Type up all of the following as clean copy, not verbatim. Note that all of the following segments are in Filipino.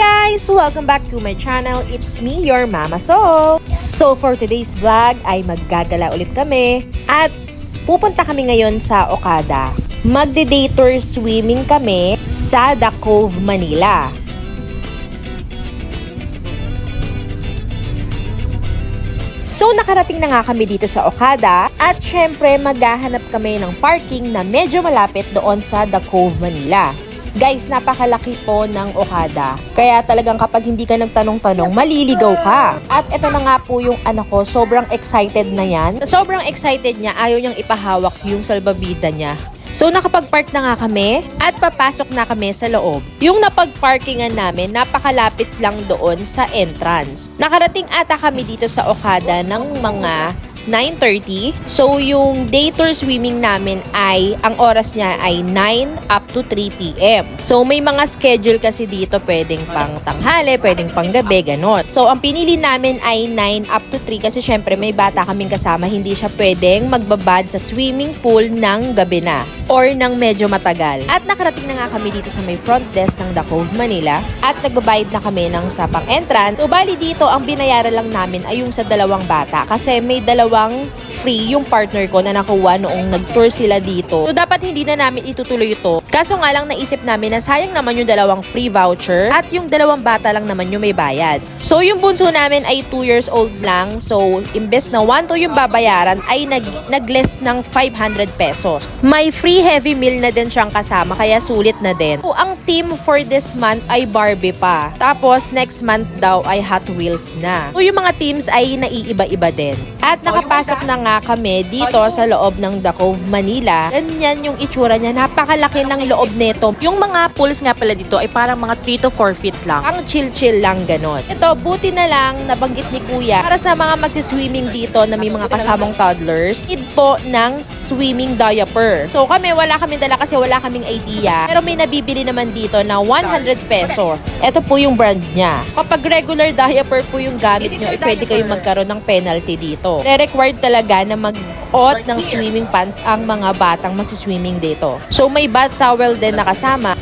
guys! Welcome back to my channel. It's me, your Mama So. So for today's vlog ay maggagala ulit kami at pupunta kami ngayon sa Okada. Magde-day tour swimming kami sa The Cove, Manila. So nakarating na nga kami dito sa Okada at syempre maghahanap kami ng parking na medyo malapit doon sa The Cove, Manila. Guys, napakalaki po ng Okada. Kaya talagang kapag hindi ka nagtanong-tanong, maliligaw ka. At ito na nga po yung anak ko, sobrang excited na yan. Sobrang excited niya, ayaw niyang ipahawak yung salbabida niya. So nakapag-park na nga kami at papasok na kami sa loob. Yung napag-parkingan namin, napakalapit lang doon sa entrance. Nakarating ata kami dito sa Okada ng mga 9:30. So, yung day tour swimming namin ay, ang oras niya ay 9 up to 3 p.m. So, may mga schedule kasi dito, pwedeng pang tanghali, pwedeng pang gabi, ganon. So, ang pinili namin ay 9 up to 3 kasi syempre may bata kaming kasama, hindi siya pwedeng magbabad sa swimming pool ng gabi na or ng medyo matagal. At nakarating na nga kami dito sa may front desk ng The Cove, Manila at nagbabayad na kami ng sapang entrance. So, bali dito, ang binayaran lang namin ay yung sa dalawang bata kasi may dalawang free yung partner ko na nakuha noong nag-tour sila dito. So, dapat hindi na namin itutuloy ito. Kaso nga lang naisip namin na sayang naman yung dalawang free voucher at yung dalawang bata lang naman yung may bayad. So, yung bunso namin ay 2 years old lang. So, imbes na 1 to yung babayaran ay nag-less ng 500 pesos. May free heavy meal na din siyang kasama kaya sulit na din. So, ang theme for this month ay Barbie pa. Tapos, next month daw ay Hot Wheels na. So, yung mga themes ay naiiba-iba din. At nakapasok na nga kami dito sa loob ng The Cove, Manila. Ganyan yung itsura niya. Napakalaki ng loob nito. Yung mga pools nga pala dito ay parang mga 3 to 4 feet lang. Ang chill-chill lang ganon. Ito, buti na lang nabanggit ni Kuya para sa mga mag-swimming dito na may mga kasamang toddlers, need po ng swimming diaper. So kami, wala kami dala kasi wala kaming idea. Pero may nabibili naman dito na 100 pesos. Ito po yung brand niya. Kapag regular diaper po yung gamit nyo, pwede kayong magkaroon ng penalty dito. Required talaga na mag-ot ng swimming pants ang mga batang mag-swimming dito. So may bath towel din na kasama.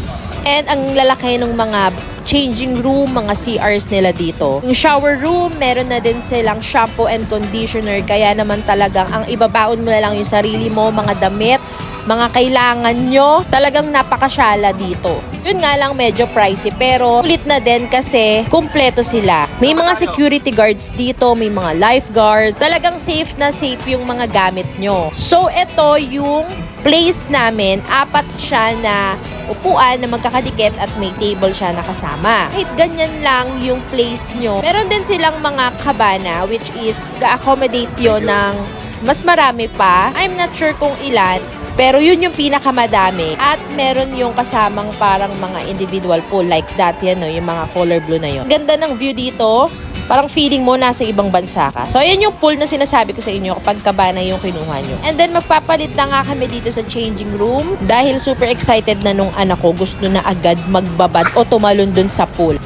And ang lalaki ng mga changing room, mga CRs nila dito. Yung shower room, meron na din silang shampoo and conditioner. Kaya naman talagang ang ibabaon mo na lang yung sarili mo, mga damit, mga kailangan nyo. Talagang napakasyala dito. Yun nga lang medyo pricey pero ulit na din kasi kumpleto sila. May mga security guards dito, may mga lifeguard. Talagang safe na safe yung mga gamit nyo. So ito yung place namin. 4 siya na upuan na magkakadikit at may table siya nakasama. Kahit ganyan lang yung place nyo, meron din silang mga kabana which is ga-accommodate yun ng mas marami pa. I'm not sure kung ilan. Pero yun yung pinakamadami. At meron yung kasamang parang mga individual pool like that. Yan, no, yung mga color blue na yun. Ganda ng view dito. Parang feeling mo nasa ibang bansa ka. So, ayan yung pool na sinasabi ko sa inyo kapag kabana yung kinuha nyo. And then, magpapalit na nga kami dito sa changing room. Dahil super excited na nung anak ko, gusto na agad magbabad o tumalon dun sa pool.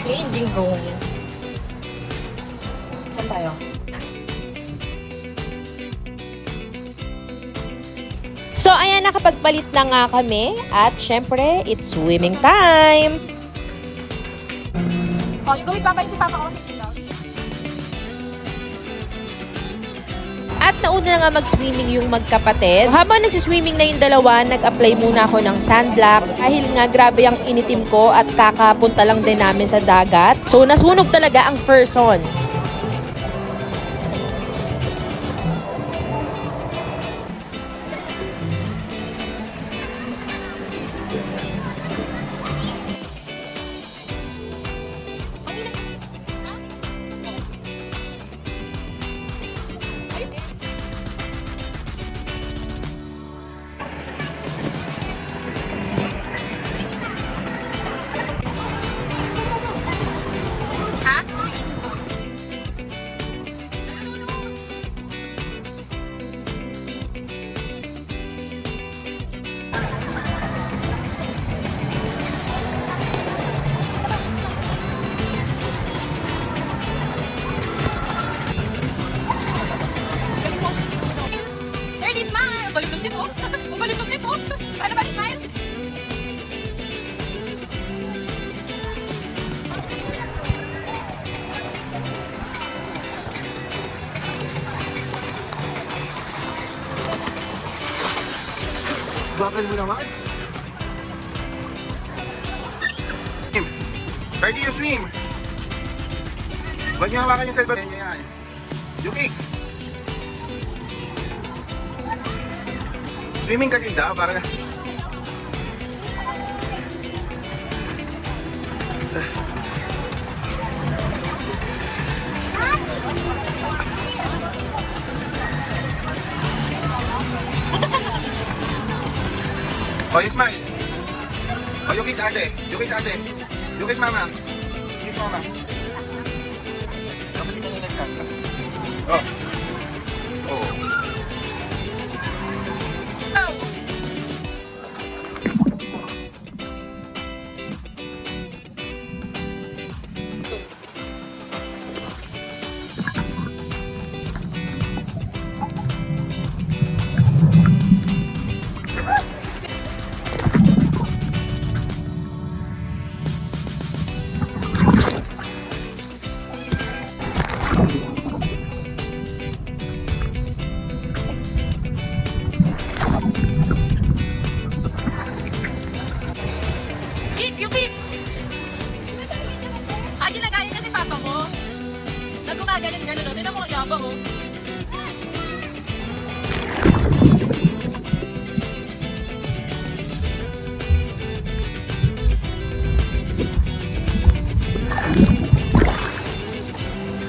Changing room. Saan tayo? So, ayan, nakapagpalit na nga kami. At, syempre, it's swimming time. Oh, yung gawin babay si Papa ko si Tita. At nauna na nga mag-swimming yung magkapatid. Habang nagsiswimming na yung dalawa, nag-apply muna ako ng sunblock. Dahil nga grabe ang initim ko at kakapunta lang din namin sa dagat. So, nasunog talaga ang first on. Bakal mo naman. Swim. Ready you swim. Huwag niyo hawakan yung cellphone niya yan. Yuki. Swimming ka din daw para Oh, you smile. Oh, you kiss ate. You kiss ate. You kiss mama. Kiss mama. Dapat dito nilagyan ka. Oh. Oh. Yung kick! Ah, ginagaya kasi papa mo. Nagumagalit-galit, no? Tignan mo ang yabang, oh.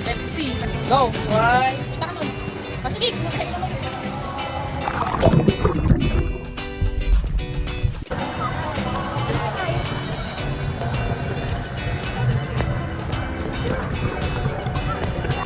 Let's see. Go! One. Taka nun. Sige.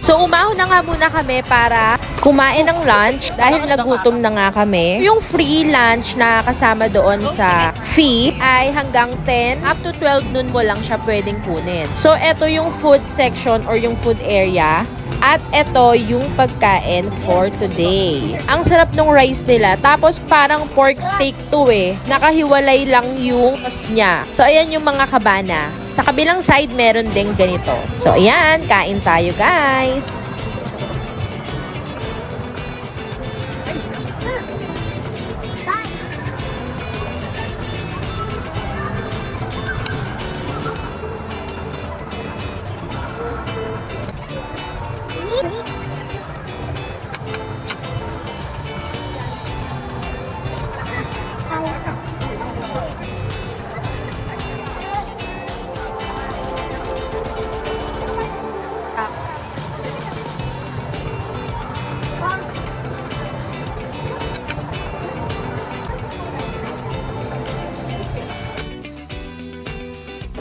So umahon na nga muna kami para kumain ng lunch dahil nagutom na nga kami. Yung free lunch na kasama doon sa fee ay hanggang 10 up to 12 noon mo lang siya pwedeng kunin. So eto yung food section or yung food area. At eto yung pagkain for today. Ang sarap ng rice nila. Tapos parang pork steak to eh. Nakahiwalay lang yung sauce niya. So ayan yung mga kabana. Sa kabilang side meron ding ganito. So ayan, kain tayo guys.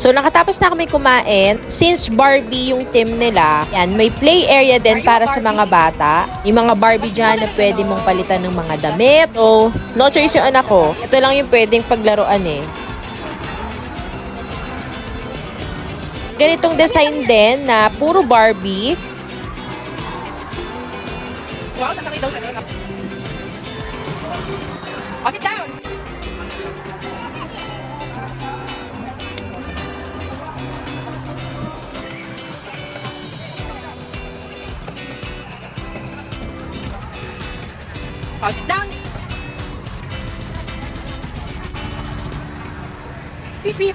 So, nakatapos na kami kumain. Since Barbie yung team nila, yan, may play area din para sa mga bata. Yung mga Barbie dyan na pwede mong palitan ng mga damit. So, no choice yung anak ko. Ito lang yung pwedeng paglaruan eh. Ganitong design din na puro Barbie. Wow, sasakay daw siya. Oh, sit down! Oh, sit down! Beep, beep!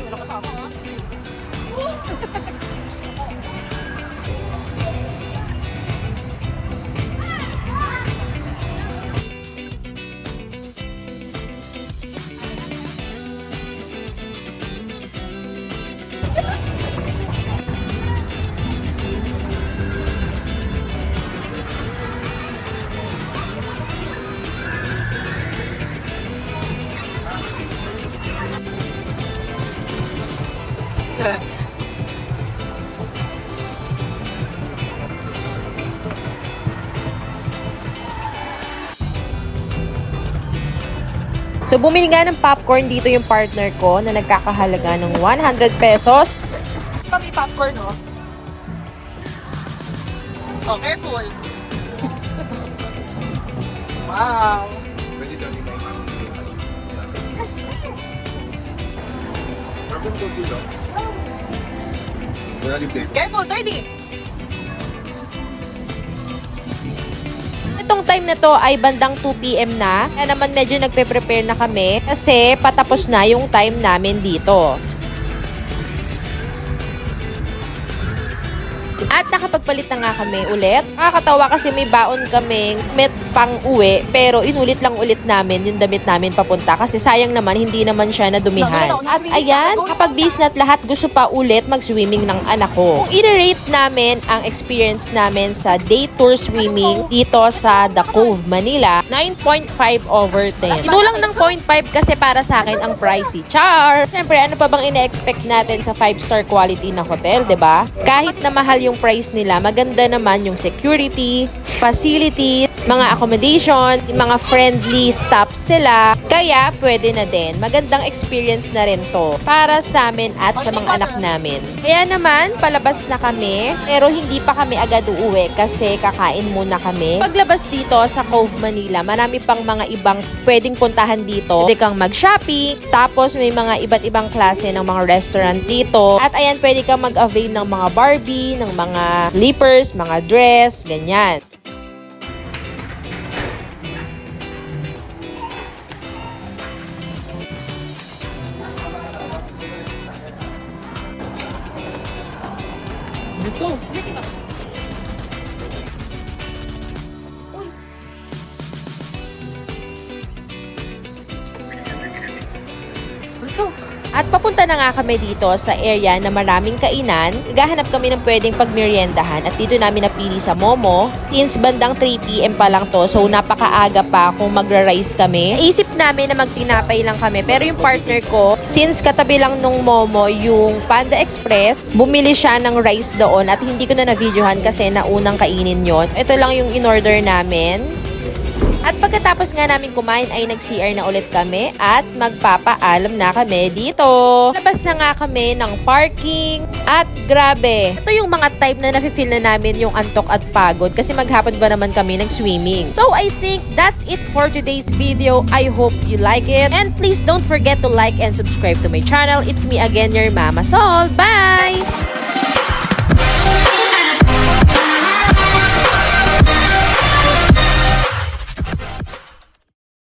Wala kasama, ha? So, bumili nga ng popcorn dito yung partner ko na nagkakahalaga ng 100 pesos. Kami popcorn, no? Oh, careful! Wow! Pwede daw ni May Mas. Ako mo dito. Wala din dito. Careful, 30! Itong time na to ay bandang 2 PM na. Kaya naman medyo nagpe-prepare na kami kasi patapos na yung time namin dito. At nakapagpalit na nga kami ulit. Nakakatawa kasi may baon kaming met pang uwi pero inulit lang ulit namin yung damit namin papunta kasi sayang naman hindi naman siya nadumihan. At ayan, kapag bis na't lahat gusto pa ulit mag-swimming ng anak ko. Kung i-rate namin ang experience namin sa day tour swimming dito sa The Cove, Manila, 9.5 over 10. Inulang ng 0.5 kasi para sa akin ang pricey. Char! Siyempre, ano pa bang ina-expect natin sa 5-star quality na hotel, 'di ba? Kahit na mahal yung price nila, maganda naman yung security, facility, mga accommodation, mga friendly staff sila. Kaya pwede na din. Magandang experience na rin to para sa amin at sa mga anak namin. Kaya naman, palabas na kami pero hindi pa kami agad uuwi kasi kakain muna kami. Paglabas dito sa Cove, Manila, marami pang mga ibang pwedeng puntahan dito. Pwede kang mag-shopping, tapos may mga iba't ibang klase ng mga restaurant dito. At ayan, pwede kang mag-avail ng mga Barbie, ng mga slippers, mga dress, ganyan. Let's go. Let's go. At papunta na nga kami dito sa area na maraming kainan. Naghahanap kami ng pwedeng pagmeriendahan at dito namin napili sa Momo. Since bandang 3 PM pa lang to, so napakaaga pa kung magra-rice kami. Naisip namin na magtinapay lang kami pero yung partner ko, since katabi lang nung Momo yung Panda Express, bumili siya ng rice doon at hindi ko na na-videohan kasi naunang kainin yon. Ito lang yung in-order namin. At pagkatapos nga namin kumain ay nag-CR na ulit kami at magpapaalam na kami dito. Labas na nga kami ng parking at grabe. Ito yung mga type na nafe-feel na namin yung antok at pagod kasi maghapon ba naman kami nag-swimming. So I think that's it for today's video. I hope you like it. And please don't forget to like and subscribe to my channel. It's me again, your Mama Sol. Bye!